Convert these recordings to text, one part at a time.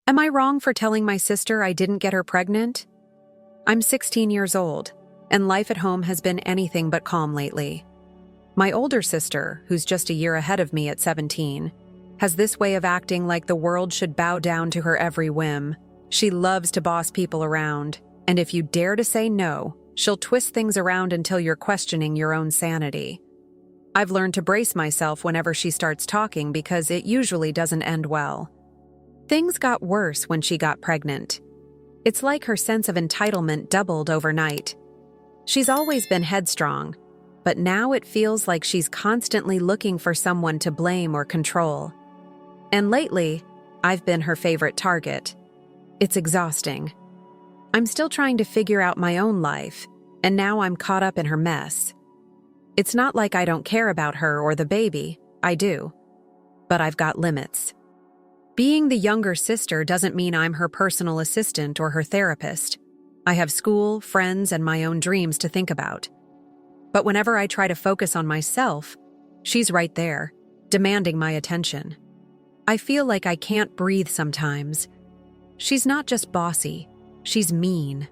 Am I wrong for telling my sister I didn't get her pregnant? I'm 16 years old, and life at home has been anything but calm lately. My older sister, who's just a year ahead of me at 17, has this way of acting like the world should bow down to her every whim. She loves to boss people around, and if you dare to say no, she'll twist things around until you're questioning your own sanity. I've learned to brace myself whenever she starts talking because it usually doesn't end well. Things got worse when she got pregnant. It's like her sense of entitlement doubled overnight. She's always been headstrong, but now it feels like she's constantly looking for someone to blame or control. And lately, I've been her favorite target. It's exhausting. I'm still trying to figure out my own life, and now I'm caught up in her mess. It's not like I don't care about her or the baby, I do. But I've got limits. Being the younger sister doesn't mean I'm her personal assistant or her therapist. I have school, friends, and my own dreams to think about. But whenever I try to focus on myself, she's right there, demanding my attention. I feel like I can't breathe sometimes. She's not just bossy, she's mean.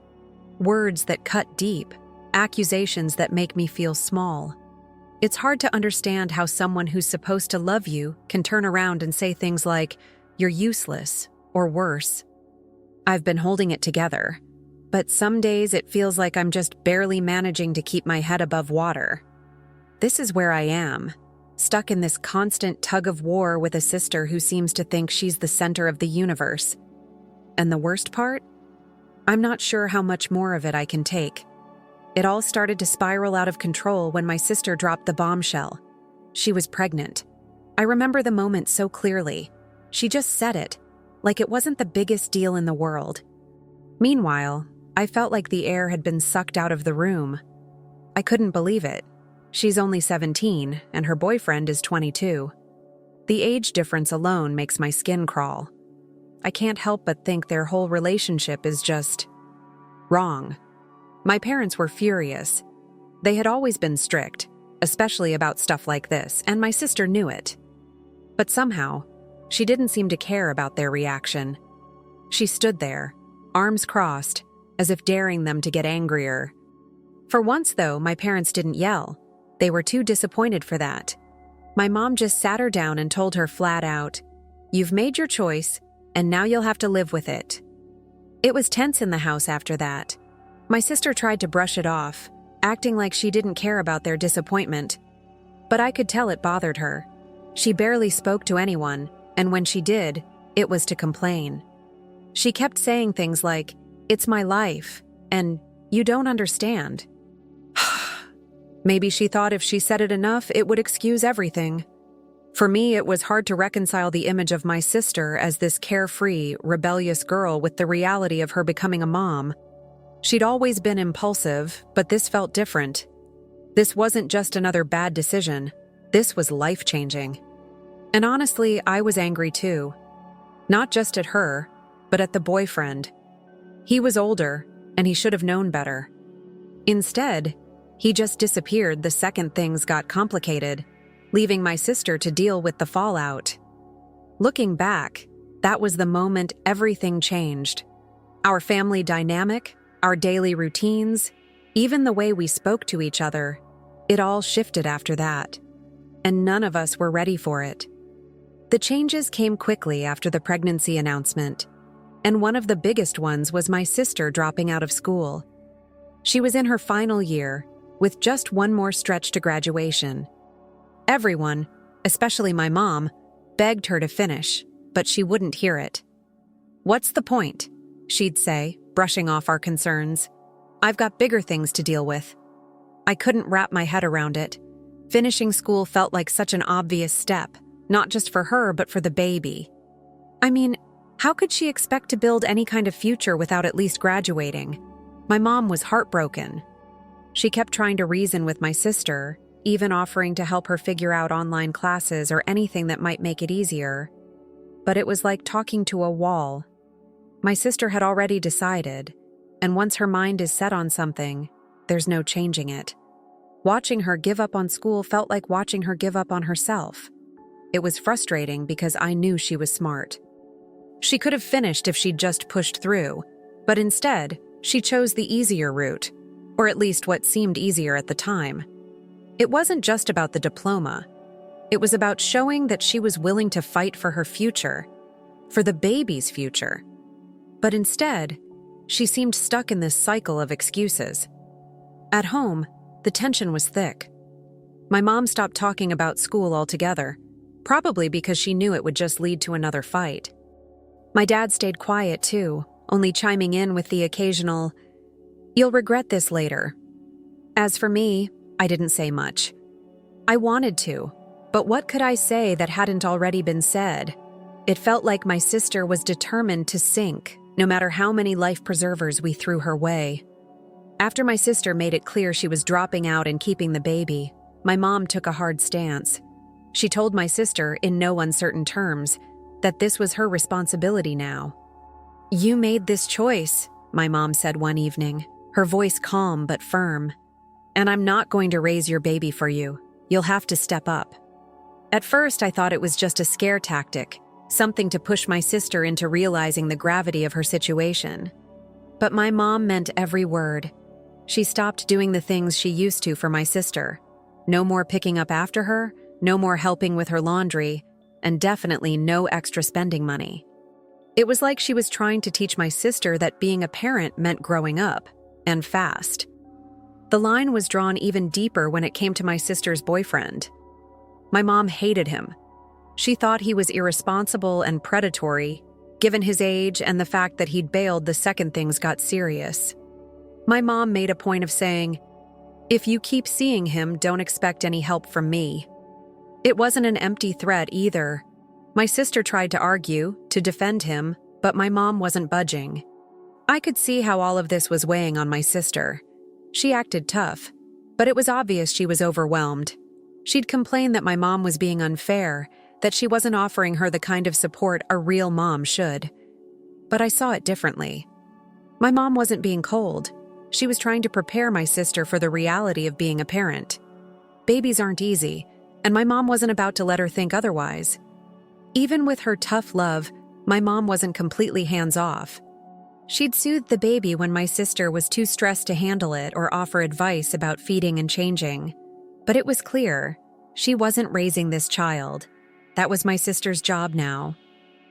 Words that cut deep, accusations that make me feel small. It's hard to understand how someone who's supposed to love you can turn around and say things like, "You're useless," or worse. I've been holding it together, but some days it feels like I'm just barely managing to keep my head above water. This is where I am, stuck in this constant tug-of-war with a sister who seems to think she's the center of the universe. And the worst part? I'm not sure how much more of it I can take. It all started to spiral out of control when my sister dropped the bombshell. She was pregnant. I remember the moment so clearly. She just said it, like it wasn't the biggest deal in the world. Meanwhile, I felt like the air had been sucked out of the room. I couldn't believe it. She's only 17, and her boyfriend is 22. The age difference alone makes my skin crawl. I can't help but think their whole relationship is just wrong. My parents were furious. They had always been strict, especially about stuff like this, and my sister knew it. But somehow, she didn't seem to care about their reaction. She stood there, arms crossed, as if daring them to get angrier. For once, though, my parents didn't yell. They were too disappointed for that. My mom just sat her down and told her flat out, "You've made your choice, and now you'll have to live with it." It was tense in the house after that. My sister tried to brush it off, acting like she didn't care about their disappointment. But I could tell it bothered her. She barely spoke to anyone, and when she did, it was to complain. She kept saying things like, "It's my life," and "You don't understand." Maybe she thought if she said it enough, it would excuse everything. For me, it was hard to reconcile the image of my sister as this carefree, rebellious girl with the reality of her becoming a mom. She'd always been impulsive, but this felt different. This wasn't just another bad decision. This was life-changing. And honestly, I was angry too. Not just at her, but at the boyfriend. He was older, and he should have known better. Instead, he just disappeared the second things got complicated, leaving my sister to deal with the fallout. Looking back, that was the moment everything changed. Our family dynamic, our daily routines, even the way we spoke to each other, it all shifted after that. And none of us were ready for it. The changes came quickly after the pregnancy announcement, and one of the biggest ones was my sister dropping out of school. She was in her final year, with just one more stretch to graduation. Everyone, especially my mom, begged her to finish, but she wouldn't hear it. "What's the point?" she'd say, brushing off our concerns. "I've got bigger things to deal with." I couldn't wrap my head around it. Finishing school felt like such an obvious step, not just for her, but for the baby. I mean, how could she expect to build any kind of future without at least graduating? My mom was heartbroken. She kept trying to reason with my sister, even offering to help her figure out online classes or anything that might make it easier. But it was like talking to a wall. My sister had already decided, and once her mind is set on something, there's no changing it. Watching her give up on school felt like watching her give up on herself. It was frustrating because I knew she was smart. She could have finished if she'd just pushed through, but instead, she chose the easier route, or at least what seemed easier at the time. It wasn't just about the diploma. It was about showing that she was willing to fight for her future, for the baby's future. But instead, she seemed stuck in this cycle of excuses. At home, the tension was thick. My mom stopped talking about school altogether, probably because she knew it would just lead to another fight. My dad stayed quiet too, only chiming in with the occasional, "You'll regret this later." As for me, I didn't say much. I wanted to, but what could I say that hadn't already been said? It felt like my sister was determined to sink, no matter how many life preservers we threw her way. After my sister made it clear she was dropping out and keeping the baby, my mom took a hard stance. She told my sister, in no uncertain terms, that this was her responsibility now. "You made this choice," my mom said one evening, her voice calm but firm. "And I'm not going to raise your baby for you. You'll have to step up." At first, I thought it was just a scare tactic, something to push my sister into realizing the gravity of her situation. But my mom meant every word. She stopped doing the things she used to for my sister. No more picking up after her, no more helping with her laundry, and definitely no extra spending money. It was like she was trying to teach my sister that being a parent meant growing up, and fast. The line was drawn even deeper when it came to my sister's boyfriend. My mom hated him. She thought he was irresponsible and predatory, given his age and the fact that he'd bailed the second things got serious. My mom made a point of saying, "If you keep seeing him, don't expect any help from me." It wasn't an empty threat either. My sister tried to argue, to defend him, but my mom wasn't budging. I could see how all of this was weighing on my sister. She acted tough, but it was obvious she was overwhelmed. She'd complained that my mom was being unfair, that she wasn't offering her the kind of support a real mom should. But I saw it differently. My mom wasn't being cold. She was trying to prepare my sister for the reality of being a parent. Babies aren't easy, and my mom wasn't about to let her think otherwise. Even with her tough love, my mom wasn't completely hands-off. She'd soothed the baby when my sister was too stressed to handle it or offer advice about feeding and changing. But it was clear, she wasn't raising this child. That was my sister's job now.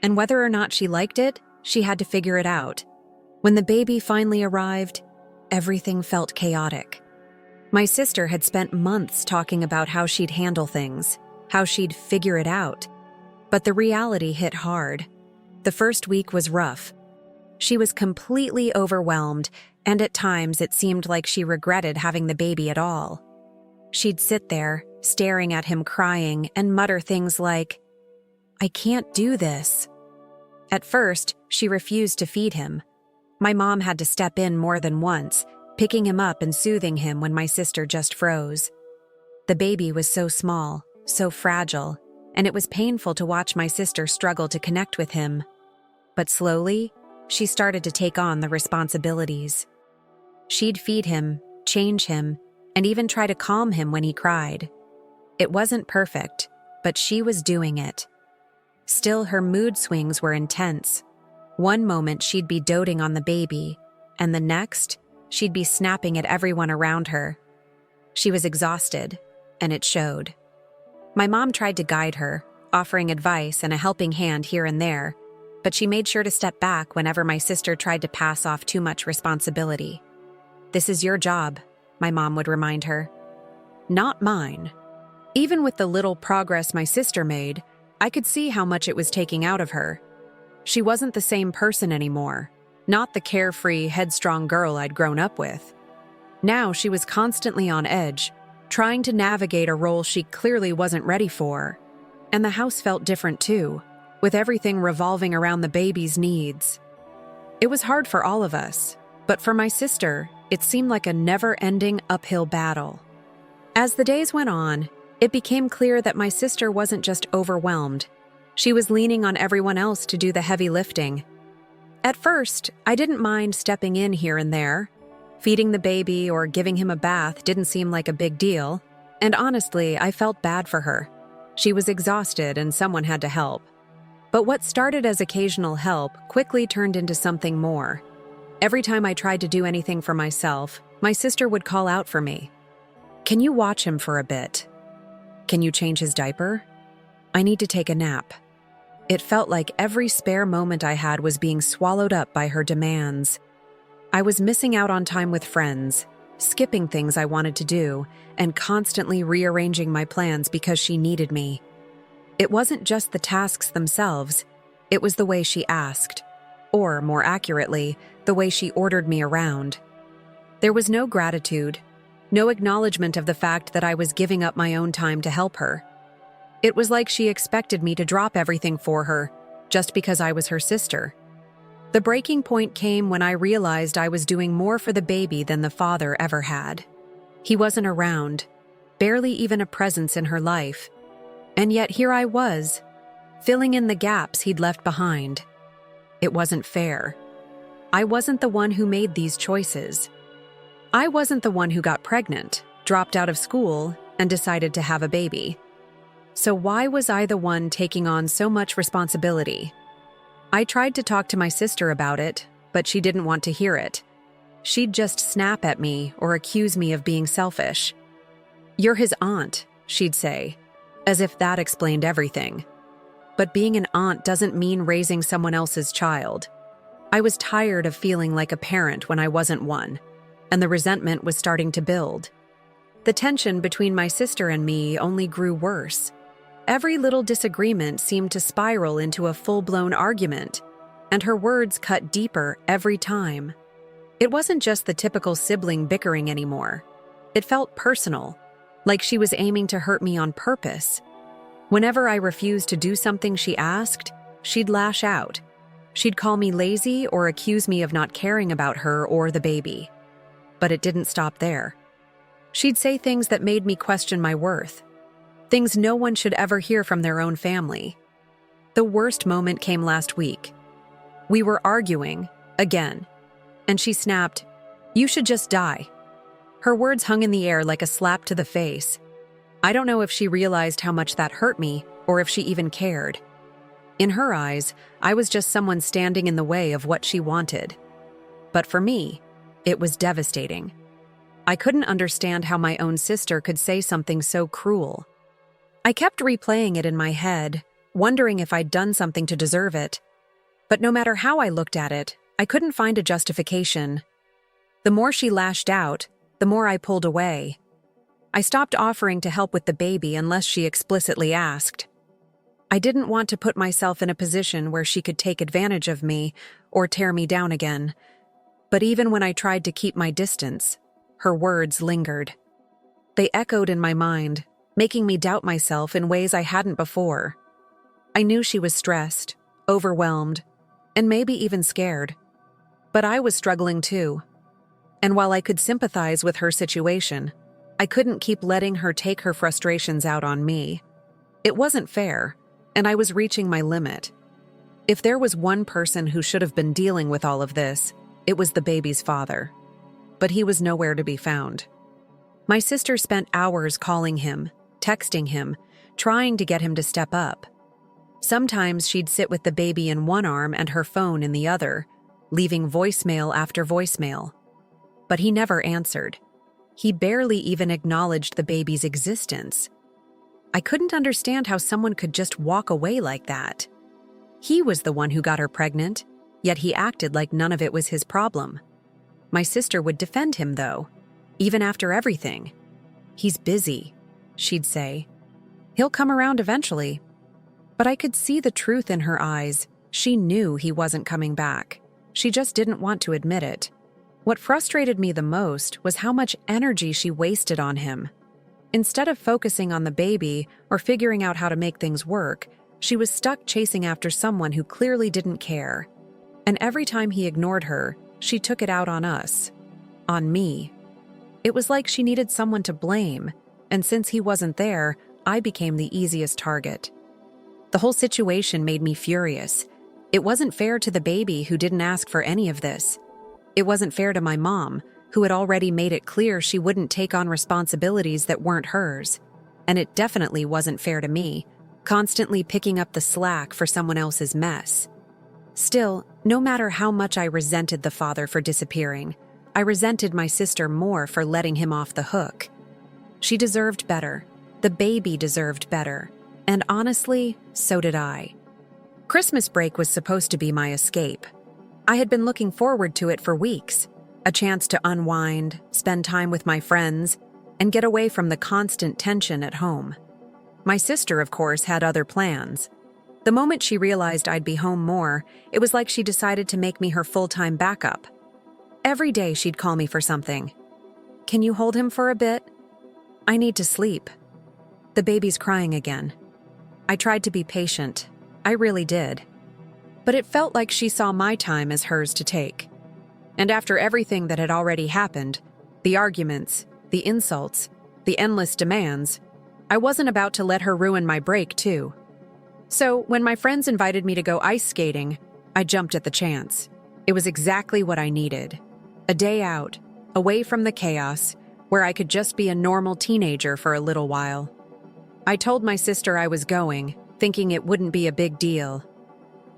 And whether or not she liked it, she had to figure it out. When the baby finally arrived, everything felt chaotic. My sister had spent months talking about how she'd handle things, how she'd figure it out. But the reality hit hard. The first week was rough. She was completely overwhelmed, and at times it seemed like she regretted having the baby at all. She'd sit there, staring at him crying, and mutter things like, "I can't do this." At first, she refused to feed him. My mom had to step in more than once, picking him up and soothing him when my sister just froze. The baby was so small, so fragile, and it was painful to watch my sister struggle to connect with him. But slowly, she started to take on the responsibilities. She'd feed him, change him, and even try to calm him when he cried. It wasn't perfect, but she was doing it. Still, her mood swings were intense. One moment she'd be doting on the baby, and the next, she'd be snapping at everyone around her. She was exhausted, and it showed. My mom tried to guide her, offering advice and a helping hand here and there, but she made sure to step back whenever my sister tried to pass off too much responsibility. "This is your job," my mom would remind her. Not mine. Even with the little progress my sister made, I could see how much it was taking out of her. She wasn't the same person anymore, not the carefree, headstrong girl I'd grown up with. Now she was constantly on edge, trying to navigate a role she clearly wasn't ready for. And the house felt different too, with everything revolving around the baby's needs. It was hard for all of us, but for my sister, it seemed like a never-ending uphill battle. As the days went on, it became clear that my sister wasn't just overwhelmed. She was leaning on everyone else to do the heavy lifting. At first, I didn't mind stepping in here and there. Feeding the baby or giving him a bath didn't seem like a big deal, and honestly, I felt bad for her. She was exhausted and someone had to help. But what started as occasional help quickly turned into something more. Every time I tried to do anything for myself, my sister would call out for me. "Can you watch him for a bit? Can you change his diaper? I need to take a nap." It felt like every spare moment I had was being swallowed up by her demands. I was missing out on time with friends, skipping things I wanted to do, and constantly rearranging my plans because she needed me. It wasn't just the tasks themselves, it was the way she asked, or more accurately, the way she ordered me around. There was no gratitude, no acknowledgement of the fact that I was giving up my own time to help her. It was like she expected me to drop everything for her, just because I was her sister. The breaking point came when I realized I was doing more for the baby than the father ever had. He wasn't around, barely even a presence in her life. And yet here I was, filling in the gaps he'd left behind. It wasn't fair. I wasn't the one who made these choices. I wasn't the one who got pregnant, dropped out of school, and decided to have a baby. So why was I the one taking on so much responsibility? I tried to talk to my sister about it, but she didn't want to hear it. She'd just snap at me or accuse me of being selfish. "You're his aunt," she'd say, as if that explained everything. But being an aunt doesn't mean raising someone else's child. I was tired of feeling like a parent when I wasn't one, and the resentment was starting to build. The tension between my sister and me only grew worse. Every little disagreement seemed to spiral into a full-blown argument, and her words cut deeper every time. It wasn't just the typical sibling bickering anymore. It felt personal, like she was aiming to hurt me on purpose. Whenever I refused to do something she asked, she'd lash out. She'd call me lazy or accuse me of not caring about her or the baby. But it didn't stop there. She'd say things that made me question my worth. Things no one should ever hear from their own family. The worst moment came last week. We were arguing, again, and she snapped, "You should just die." Her words hung in the air like a slap to the face. I don't know if she realized how much that hurt me or if she even cared. In her eyes, I was just someone standing in the way of what she wanted. But for me, it was devastating. I couldn't understand how my own sister could say something so cruel. I kept replaying it in my head, wondering if I'd done something to deserve it. But no matter how I looked at it, I couldn't find a justification. The more she lashed out, the more I pulled away. I stopped offering to help with the baby unless she explicitly asked. I didn't want to put myself in a position where she could take advantage of me or tear me down again. But even when I tried to keep my distance, her words lingered. They echoed in my mind, making me doubt myself in ways I hadn't before. I knew she was stressed, overwhelmed, and maybe even scared. But I was struggling too. And while I could sympathize with her situation, I couldn't keep letting her take her frustrations out on me. It wasn't fair, and I was reaching my limit. If there was one person who should have been dealing with all of this, it was the baby's father. But he was nowhere to be found. My sister spent hours calling him, texting him, trying to get him to step up. Sometimes she'd sit with the baby in one arm and her phone in the other, leaving voicemail after voicemail. But he never answered. He barely even acknowledged the baby's existence. I couldn't understand how someone could just walk away like that. He was the one who got her pregnant, yet he acted like none of it was his problem. My sister would defend him, though, even after everything. "He's busy," she'd say. "He'll come around eventually." But I could see the truth in her eyes. She knew he wasn't coming back. She just didn't want to admit it. What frustrated me the most was how much energy she wasted on him. Instead of focusing on the baby or figuring out how to make things work, she was stuck chasing after someone who clearly didn't care. And every time he ignored her, she took it out on us. On me. It was like she needed someone to blame, and since he wasn't there, I became the easiest target. The whole situation made me furious. It wasn't fair to the baby who didn't ask for any of this. It wasn't fair to my mom, who had already made it clear she wouldn't take on responsibilities that weren't hers. And it definitely wasn't fair to me, constantly picking up the slack for someone else's mess. Still, no matter how much I resented the father for disappearing, I resented my sister more for letting him off the hook. She deserved better. The baby deserved better. And honestly, so did I. Christmas break was supposed to be my escape. I had been looking forward to it for weeks, a chance to unwind, spend time with my friends, and get away from the constant tension at home. My sister, of course, had other plans. The moment she realized I'd be home more, it was like she decided to make me her full-time backup. Every day she'd call me for something. "Can you hold him for a bit? I need to sleep. The baby's crying again." I tried to be patient. I really did. But it felt like she saw my time as hers to take. And after everything that had already happened, the arguments, the insults, the endless demands, I wasn't about to let her ruin my break, too. So, when my friends invited me to go ice skating, I jumped at the chance. It was exactly what I needed. A day out, away from the chaos, where I could just be a normal teenager for a little while. I told my sister I was going, thinking it wouldn't be a big deal.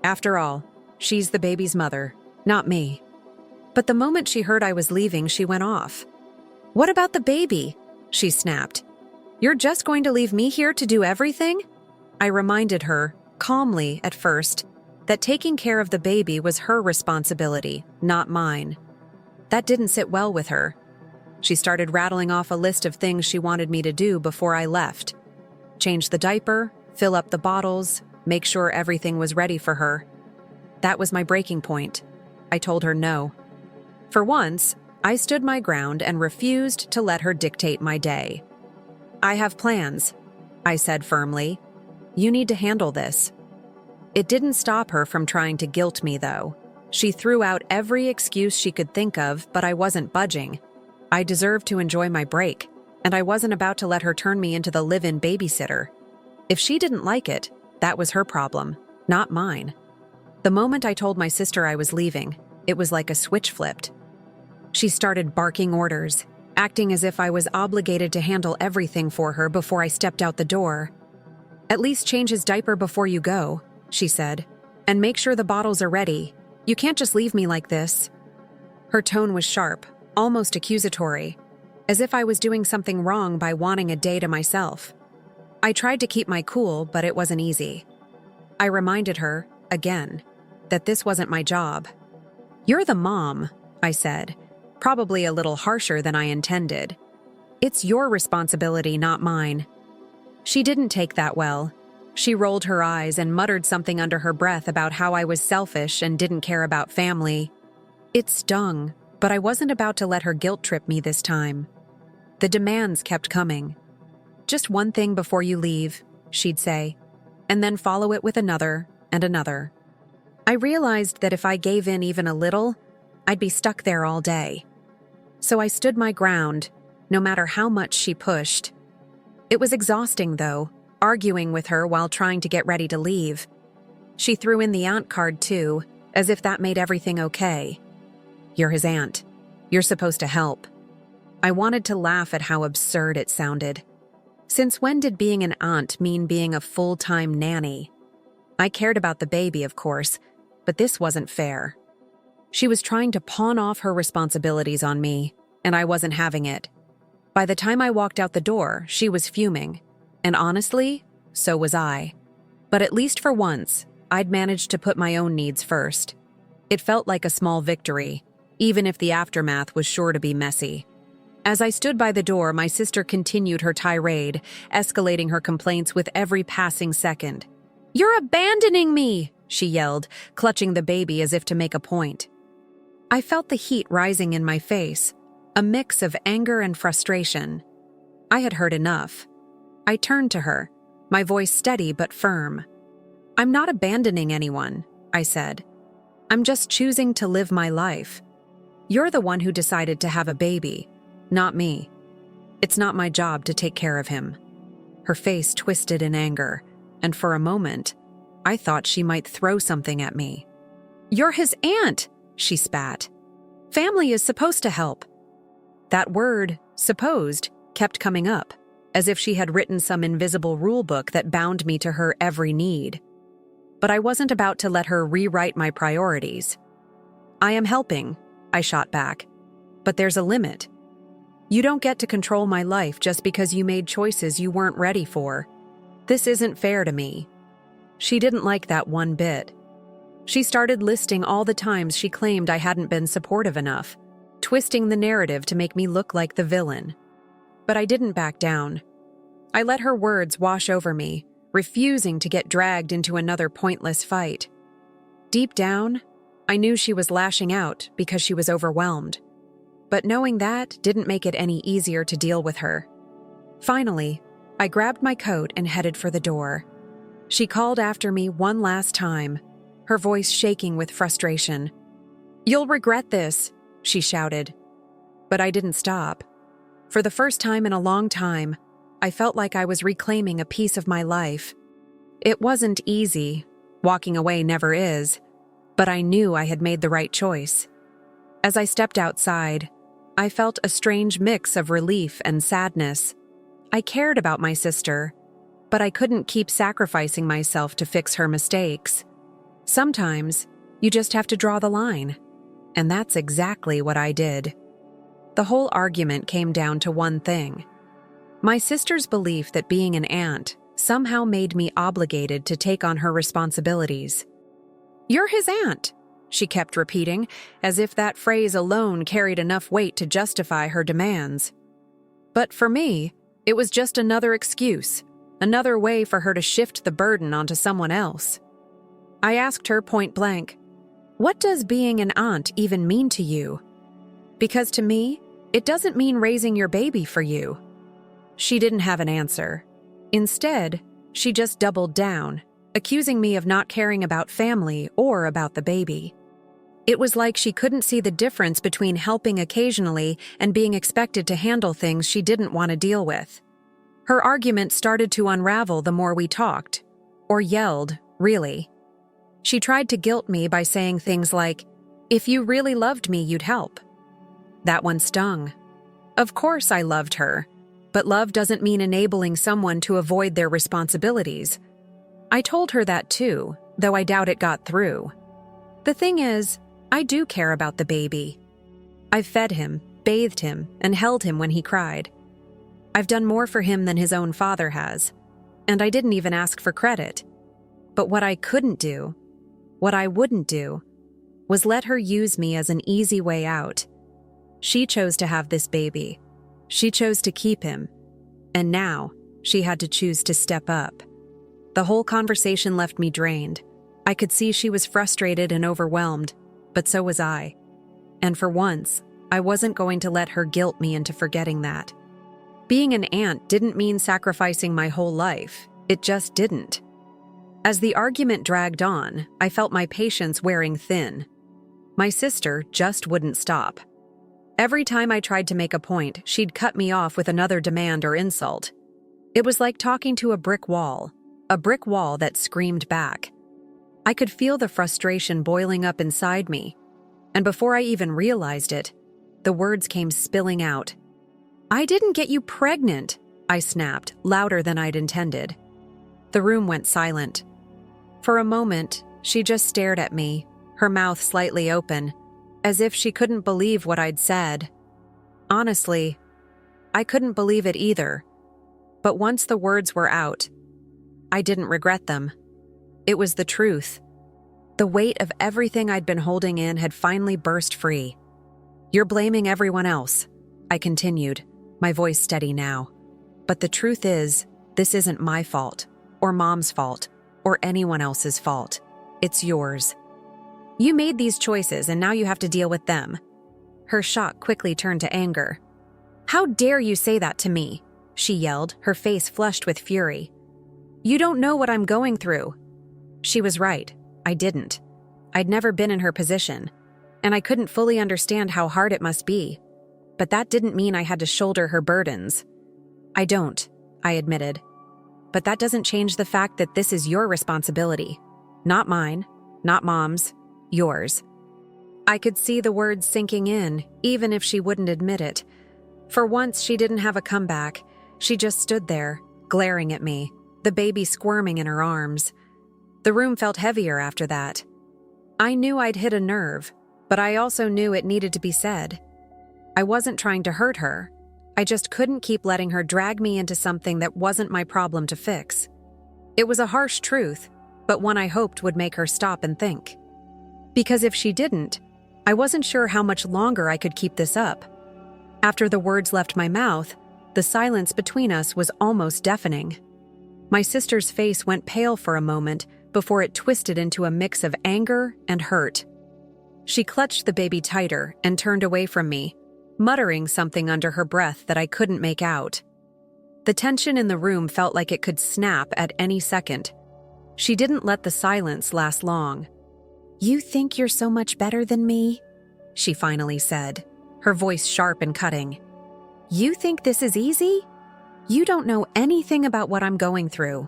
After all, she's the baby's mother, not me. But the moment she heard I was leaving, she went off. "What about the baby?" she snapped. "You're just going to leave me here to do everything?" I reminded her, calmly at first, that taking care of the baby was her responsibility, not mine. That didn't sit well with her. She started rattling off a list of things she wanted me to do before I left. Change the diaper, fill up the bottles, make sure everything was ready for her. That was my breaking point. I told her no. For once, I stood my ground and refused to let her dictate my day. "I have plans," I said firmly. "You need to handle this." It didn't stop her from trying to guilt me, though. She threw out every excuse she could think of, but I wasn't budging. I deserved to enjoy my break, and I wasn't about to let her turn me into the live-in babysitter. If she didn't like it, that was her problem, not mine. The moment I told my sister I was leaving, it was like a switch flipped. She started barking orders, acting as if I was obligated to handle everything for her before I stepped out the door. "At least change his diaper before you go," she said, "and make sure the bottles are ready. You can't just leave me like this." Her tone was sharp, almost accusatory, as if I was doing something wrong by wanting a day to myself. I tried to keep my cool, but it wasn't easy. I reminded her, again, that this wasn't my job. "You're the mom," I said, probably a little harsher than I intended. "It's your responsibility, not mine." She didn't take that well. She rolled her eyes and muttered something under her breath about how I was selfish and didn't care about family. It stung, but I wasn't about to let her guilt trip me this time. The demands kept coming. "Just one thing before you leave," she'd say, and then follow it with another and another. I realized that if I gave in even a little, I'd be stuck there all day. So I stood my ground, no matter how much she pushed. It was exhausting, though, arguing with her while trying to get ready to leave. She threw in the aunt card, too, as if that made everything okay. "You're his aunt. You're supposed to help." I wanted to laugh at how absurd it sounded. Since when did being an aunt mean being a full-time nanny? I cared about the baby, of course, but this wasn't fair. She was trying to pawn off her responsibilities on me, and I wasn't having it. By the time I walked out the door, she was fuming. And honestly, so was I. But at least for once, I'd managed to put my own needs first. It felt like a small victory, even if the aftermath was sure to be messy. As I stood by the door, my sister continued her tirade, escalating her complaints with every passing second. "You're abandoning me!" she yelled, clutching the baby as if to make a point. I felt the heat rising in my face, a mix of anger and frustration. I had heard enough. I turned to her, my voice steady but firm. "I'm not abandoning anyone," I said. "I'm just choosing to live my life. You're the one who decided to have a baby, not me. It's not my job to take care of him." Her face twisted in anger, and for a moment, I thought she might throw something at me. "You're his aunt," she spat. "Family is supposed to help." That word, supposed, kept coming up, as if she had written some invisible rulebook that bound me to her every need. But I wasn't about to let her rewrite my priorities. "I am helping," I shot back. "But there's a limit. You don't get to control my life just because you made choices you weren't ready for. This isn't fair to me." She didn't like that one bit. She started listing all the times she claimed I hadn't been supportive enough, twisting the narrative to make me look like the villain. But I didn't back down. I let her words wash over me, refusing to get dragged into another pointless fight. Deep down, I knew she was lashing out because she was overwhelmed. But knowing that didn't make it any easier to deal with her. Finally, I grabbed my coat and headed for the door. She called after me one last time, her voice shaking with frustration. "You'll regret this," she shouted. But I didn't stop. For the first time in a long time, I felt like I was reclaiming a piece of my life. It wasn't easy. Walking away never is. But I knew I had made the right choice. As I stepped outside, I felt a strange mix of relief and sadness. I cared about my sister, but I couldn't keep sacrificing myself to fix her mistakes. Sometimes, you just have to draw the line. And that's exactly what I did. The whole argument came down to one thing. My sister's belief that being an aunt somehow made me obligated to take on her responsibilities. "You're his aunt," she kept repeating, as if that phrase alone carried enough weight to justify her demands. But for me, it was just another excuse, another way for her to shift the burden onto someone else. I asked her point blank, "What does being an aunt even mean to you?" Because to me, it doesn't mean raising your baby for you. She didn't have an answer. Instead, she just doubled down, accusing me of not caring about family or about the baby. It was like she couldn't see the difference between helping occasionally and being expected to handle things she didn't want to deal with. Her argument started to unravel the more we talked, or yelled, really. She tried to guilt me by saying things like, "If you really loved me, you'd help." That one stung. Of course I loved her, but love doesn't mean enabling someone to avoid their responsibilities. I told her that too, though I doubt it got through. The thing is, I do care about the baby. I've fed him, bathed him, and held him when he cried. I've done more for him than his own father has, and I didn't even ask for credit. But what I couldn't do, what I wouldn't do, was let her use me as an easy way out. She chose to have this baby. She chose to keep him. And now, she had to choose to step up. The whole conversation left me drained. I could see she was frustrated and overwhelmed, but so was I. And for once, I wasn't going to let her guilt me into forgetting that. Being an aunt didn't mean sacrificing my whole life. It just didn't. As the argument dragged on, I felt my patience wearing thin. My sister just wouldn't stop. Every time I tried to make a point, she'd cut me off with another demand or insult. It was like talking to a brick wall that screamed back. I could feel the frustration boiling up inside me, and before I even realized it, the words came spilling out. "I didn't get you pregnant," I snapped, louder than I'd intended. The room went silent. For a moment, she just stared at me, her mouth slightly open, as if she couldn't believe what I'd said. Honestly, I couldn't believe it either. But once the words were out, I didn't regret them. It was the truth. The weight of everything I'd been holding in had finally burst free. "You're blaming everyone else," I continued, my voice steady now. "But the truth is, this isn't my fault, or Mom's fault, or anyone else's fault. It's yours. You made these choices and now you have to deal with them." Her shock quickly turned to anger. "How dare you say that to me?" she yelled, her face flushed with fury. "You don't know what I'm going through." She was right. I didn't. I'd never been in her position, and I couldn't fully understand how hard it must be. But that didn't mean I had to shoulder her burdens. "I don't," I admitted. "But that doesn't change the fact that this is your responsibility. Not mine, not Mom's, yours." I could see the words sinking in, even if she wouldn't admit it. For once, she didn't have a comeback. She just stood there, glaring at me, the baby squirming in her arms. The room felt heavier after that. I knew I'd hit a nerve, but I also knew it needed to be said. I wasn't trying to hurt her. I just couldn't keep letting her drag me into something that wasn't my problem to fix. It was a harsh truth, but one I hoped would make her stop and think. Because if she didn't, I wasn't sure how much longer I could keep this up. After the words left my mouth, the silence between us was almost deafening. My sister's face went pale for a moment before it twisted into a mix of anger and hurt. She clutched the baby tighter and turned away from me, muttering something under her breath that I couldn't make out. The tension in the room felt like it could snap at any second. She didn't let the silence last long. "You think you're so much better than me?" she finally said, her voice sharp and cutting. "You think this is easy? You don't know anything about what I'm going through."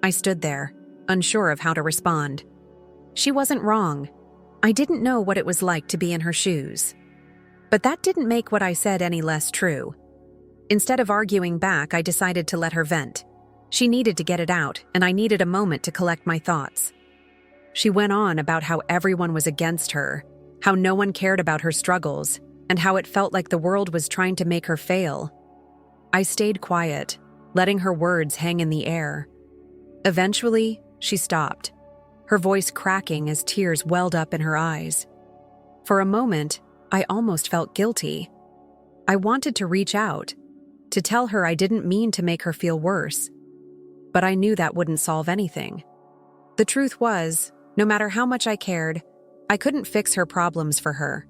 I stood there, unsure of how to respond. She wasn't wrong. I didn't know what it was like to be in her shoes. But that didn't make what I said any less true. Instead of arguing back, I decided to let her vent. She needed to get it out, and I needed a moment to collect my thoughts. She went on about how everyone was against her, how no one cared about her struggles, and how it felt like the world was trying to make her fail. I stayed quiet, letting her words hang in the air. Eventually, she stopped, her voice cracking as tears welled up in her eyes. For a moment, I almost felt guilty. I wanted to reach out, to tell her I didn't mean to make her feel worse. But I knew that wouldn't solve anything. The truth was, no matter how much I cared, I couldn't fix her problems for her.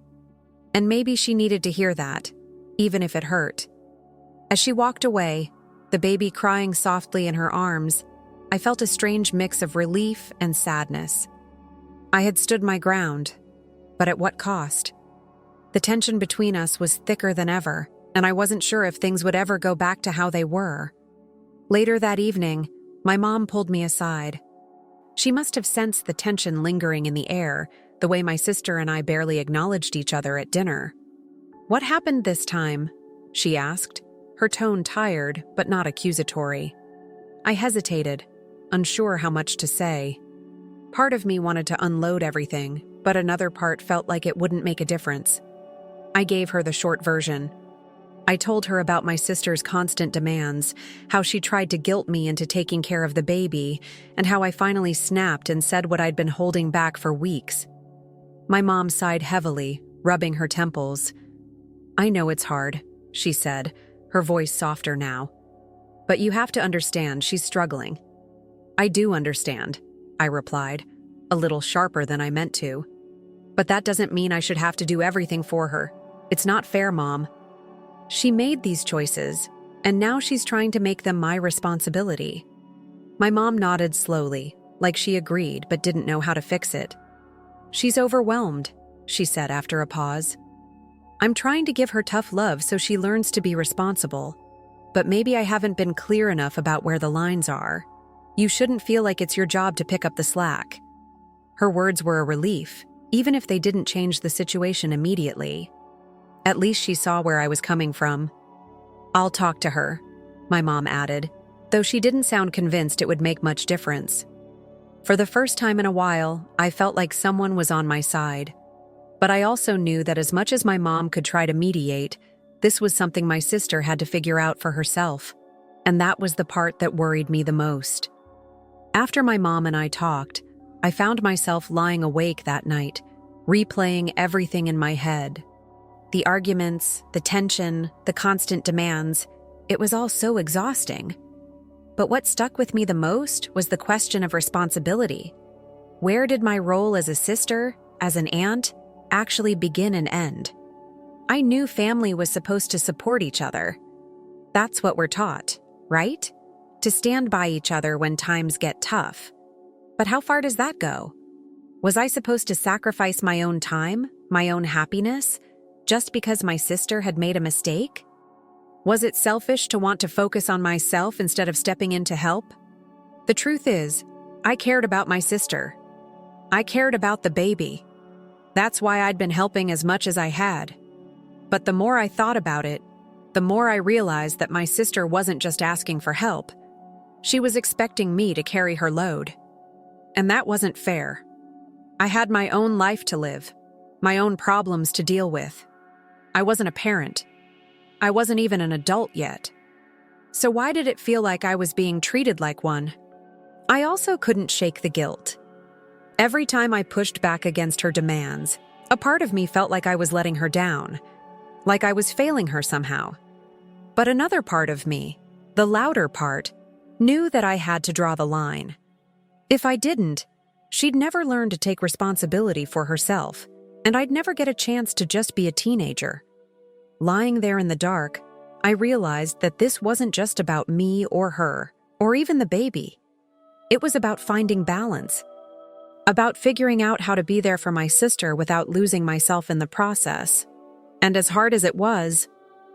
And maybe she needed to hear that, even if it hurt. As she walked away, the baby crying softly in her arms, I felt a strange mix of relief and sadness. I had stood my ground, but at what cost? The tension between us was thicker than ever, and I wasn't sure if things would ever go back to how they were. Later that evening, my mom pulled me aside. She must have sensed the tension lingering in the air, the way my sister and I barely acknowledged each other at dinner. "What happened this time?" she asked, her tone tired but not accusatory. I hesitated, unsure how much to say. Part of me wanted to unload everything, but another part felt like it wouldn't make a difference. I gave her the short version. I told her about my sister's constant demands, how she tried to guilt me into taking care of the baby, and how I finally snapped and said what I'd been holding back for weeks. My mom sighed heavily, rubbing her temples. "I know it's hard," she said, her voice softer now. "But you have to understand she's struggling." "I do understand," I replied, a little sharper than I meant to. "But that doesn't mean I should have to do everything for her. It's not fair, Mom. She made these choices, and now she's trying to make them my responsibility." My mom nodded slowly, like she agreed but didn't know how to fix it. "She's overwhelmed," she said after a pause. "I'm trying to give her tough love so she learns to be responsible. But maybe I haven't been clear enough about where the lines are. You shouldn't feel like it's your job to pick up the slack." Her words were a relief, even if they didn't change the situation immediately. At least she saw where I was coming from. "I'll talk to her," my mom added, though she didn't sound convinced it would make much difference. For the first time in a while, I felt like someone was on my side. But I also knew that as much as my mom could try to mediate, this was something my sister had to figure out for herself. And that was the part that worried me the most. After my mom and I talked, I found myself lying awake that night, replaying everything in my head. The arguments, the tension, the constant demands, it was all so exhausting. But what stuck with me the most was the question of responsibility. Where did my role as a sister, as an aunt, actually begin and end? I knew family was supposed to support each other. That's what we're taught, right? To stand by each other when times get tough. But how far does that go? Was I supposed to sacrifice my own time, my own happiness, just because my sister had made a mistake? Was it selfish to want to focus on myself instead of stepping in to help? The truth is, I cared about my sister. I cared about the baby. That's why I'd been helping as much as I had. But the more I thought about it, the more I realized that my sister wasn't just asking for help. She was expecting me to carry her load. And that wasn't fair. I had my own life to live, my own problems to deal with. I wasn't a parent. I wasn't even an adult yet. So why did it feel like I was being treated like one? I also couldn't shake the guilt. Every time I pushed back against her demands, a part of me felt like I was letting her down, like I was failing her somehow. But another part of me, the louder part, knew that I had to draw the line. If I didn't, she'd never learn to take responsibility for herself, and I'd never get a chance to just be a teenager. Lying there in the dark, I realized that this wasn't just about me or her, or even the baby. It was about finding balance, about figuring out how to be there for my sister without losing myself in the process. And as hard as it was,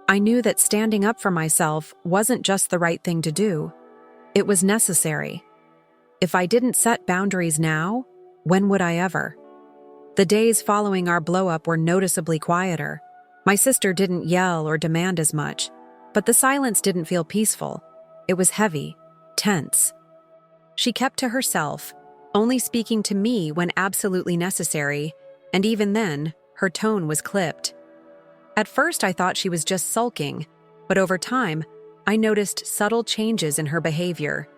I knew that standing up for myself wasn't just the right thing to do. It was necessary. If I didn't set boundaries now, when would I ever? The days following our blow-up were noticeably quieter. My sister didn't yell or demand as much, but the silence didn't feel peaceful. It was heavy, tense. She kept to herself, only speaking to me when absolutely necessary, and even then, her tone was clipped. At first, I thought she was just sulking, but over time, I noticed subtle changes in her behavior.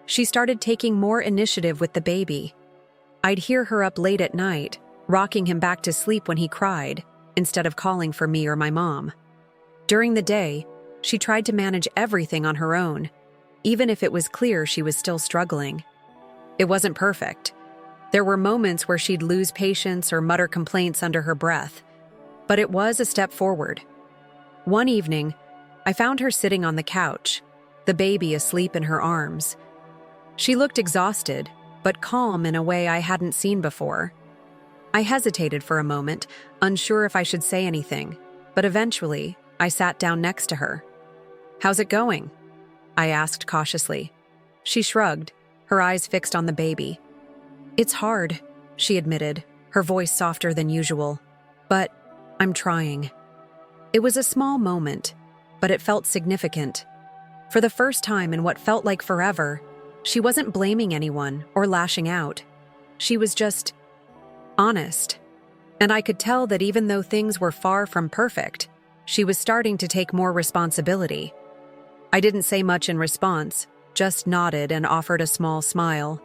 She started taking more initiative with the baby. I'd hear her up late at night, rocking him back to sleep when he cried, instead of calling for me or my mom. During the day, she tried to manage everything on her own, even if it was clear she was still struggling. It wasn't perfect. There were moments where she'd lose patience or mutter complaints under her breath, but it was a step forward. One evening, I found her sitting on the couch, the baby asleep in her arms. She looked exhausted, but calm in a way I hadn't seen before. I hesitated for a moment, unsure if I should say anything, but eventually, I sat down next to her. "How's it going?" I asked cautiously. She shrugged, her eyes fixed on the baby. "It's hard," she admitted, her voice softer than usual. "But I'm trying." It was a small moment, but it felt significant. For the first time in what felt like forever, she wasn't blaming anyone or lashing out. She was just honest. And I could tell that even though things were far from perfect, she was starting to take more responsibility. I didn't say much in response, just nodded and offered a small smile.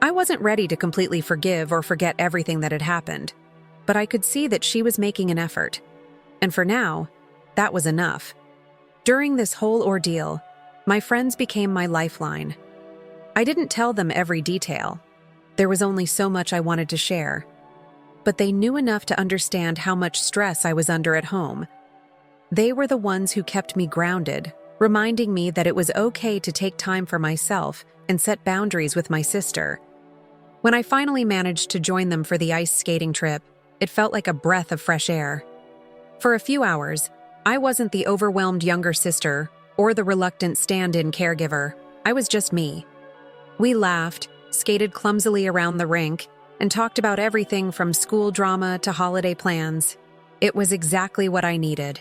I wasn't ready to completely forgive or forget everything that had happened, but I could see that she was making an effort. And for now, that was enough. During this whole ordeal, my friends became my lifeline. I didn't tell them every detail. There was only so much I wanted to share. But they knew enough to understand how much stress I was under at home. They were the ones who kept me grounded, reminding me that it was okay to take time for myself and set boundaries with my sister. When I finally managed to join them for the ice skating trip, it felt like a breath of fresh air. For a few hours, I wasn't the overwhelmed younger sister or the reluctant stand-in caregiver. I was just me. We laughed, skated clumsily around the rink, and talked about everything from school drama to holiday plans. It was exactly what I needed.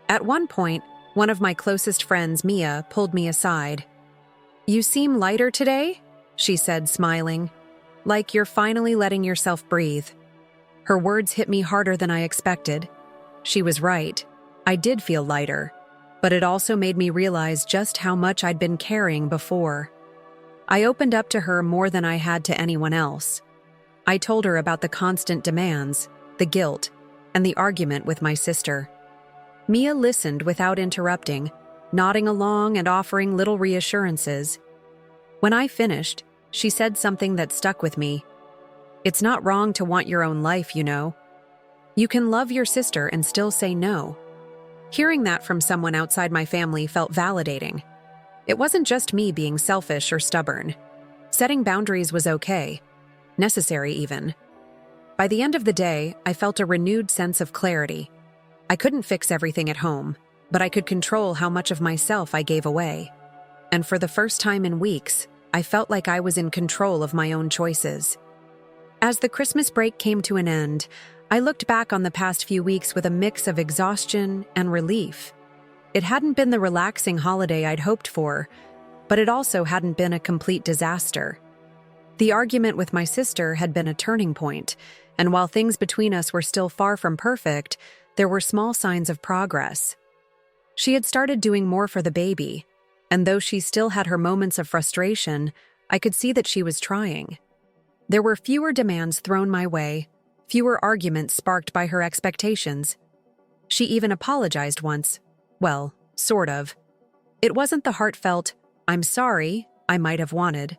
At one point, one of my closest friends, Mia, pulled me aside. "You seem lighter today," she said, smiling. "Like you're finally letting yourself breathe." Her words hit me harder than I expected. She was right. I did feel lighter, but it also made me realize just how much I'd been carrying before. I opened up to her more than I had to anyone else. I told her about the constant demands, the guilt, and the argument with my sister. Mia listened without interrupting, nodding along and offering little reassurances. When I finished, she said something that stuck with me. "It's not wrong to want your own life, you know. You can love your sister and still say no." Hearing that from someone outside my family felt validating. It wasn't just me being selfish or stubborn. Setting boundaries was okay, necessary even. By the end of the day, I felt a renewed sense of clarity. I couldn't fix everything at home, but I could control how much of myself I gave away. And for the first time in weeks, I felt like I was in control of my own choices. As the Christmas break came to an end, I looked back on the past few weeks with a mix of exhaustion and relief. It hadn't been the relaxing holiday I'd hoped for, but it also hadn't been a complete disaster. The argument with my sister had been a turning point, and while things between us were still far from perfect, there were small signs of progress. She had started doing more for the baby, and though she still had her moments of frustration, I could see that she was trying. There were fewer demands thrown my way, fewer arguments sparked by her expectations. She even apologized once. Well, sort of. It wasn't the heartfelt, "I'm sorry," I might have wanted.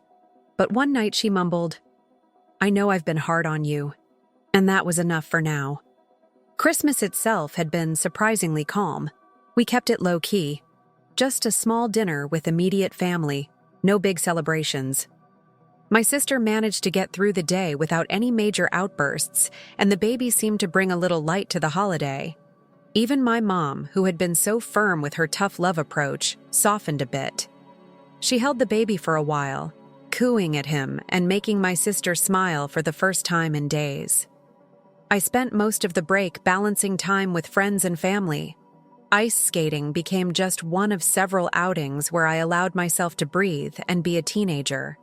But one night she mumbled, "I know I've been hard on you." And that was enough for now. Christmas itself had been surprisingly calm. We kept it low-key. Just a small dinner with immediate family, no big celebrations. My sister managed to get through the day without any major outbursts, and the baby seemed to bring a little light to the holiday. Even my mom, who had been so firm with her tough love approach, softened a bit. She held the baby for a while, cooing at him and making my sister smile for the first time in days. I spent most of the break balancing time with friends and family. Ice skating became just one of several outings where I allowed myself to breathe and be a teenager.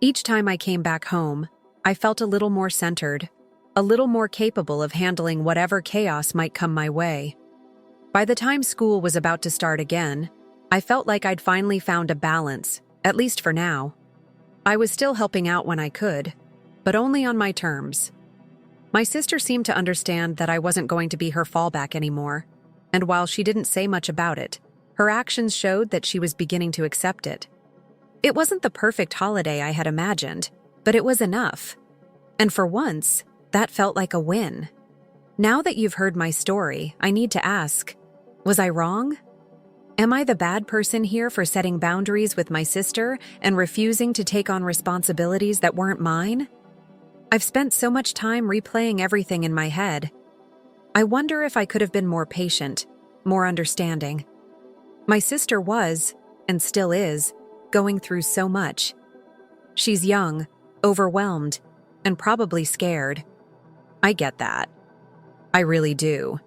Each time I came back home, I felt a little more centered, a little more capable of handling whatever chaos might come my way. By the time school was about to start again, I felt like I'd finally found a balance, at least for now. I was still helping out when I could, but only on my terms. My sister seemed to understand that I wasn't going to be her fallback anymore, and while she didn't say much about it, her actions showed that she was beginning to accept it. It wasn't the perfect holiday I had imagined, but it was enough. And for once, that felt like a win. Now that you've heard my story, I need to ask, was I wrong? Am I the bad person here for setting boundaries with my sister and refusing to take on responsibilities that weren't mine? I've spent so much time replaying everything in my head. I wonder if I could have been more patient, more understanding. My sister was, and still is, going through so much. She's young, overwhelmed, and probably scared. I get that. I really do.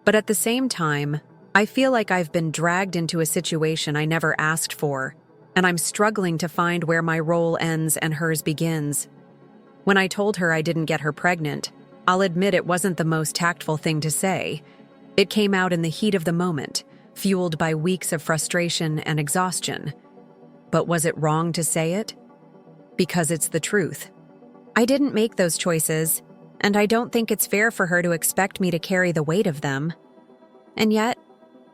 But at the same time, I feel like I've been dragged into a situation I never asked for, and I'm struggling to find where my role ends and hers begins. When I told her I didn't get her pregnant, I'll admit it wasn't the most tactful thing to say. It came out in the heat of the moment, fueled by weeks of frustration and exhaustion. But was it wrong to say it? Because it's the truth. I didn't make those choices, and I don't think it's fair for her to expect me to carry the weight of them. And yet,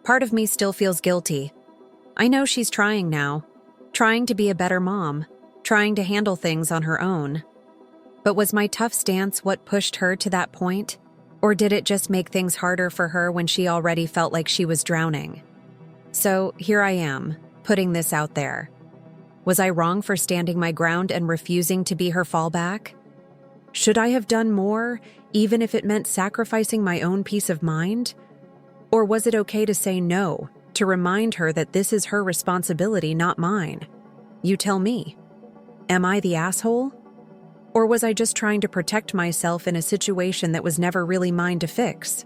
part of me still feels guilty. I know she's trying now, trying to be a better mom, trying to handle things on her own. But was my tough stance what pushed her to that point? Or did it just make things harder for her when she already felt like she was drowning? So here I am, putting this out there. Was I wrong for standing my ground and refusing to be her fallback? Should I have done more, even if it meant sacrificing my own peace of mind? Or was it okay to say no, to remind her that this is her responsibility, not mine? You tell me. Am I the asshole? Or was I just trying to protect myself in a situation that was never really mine to fix?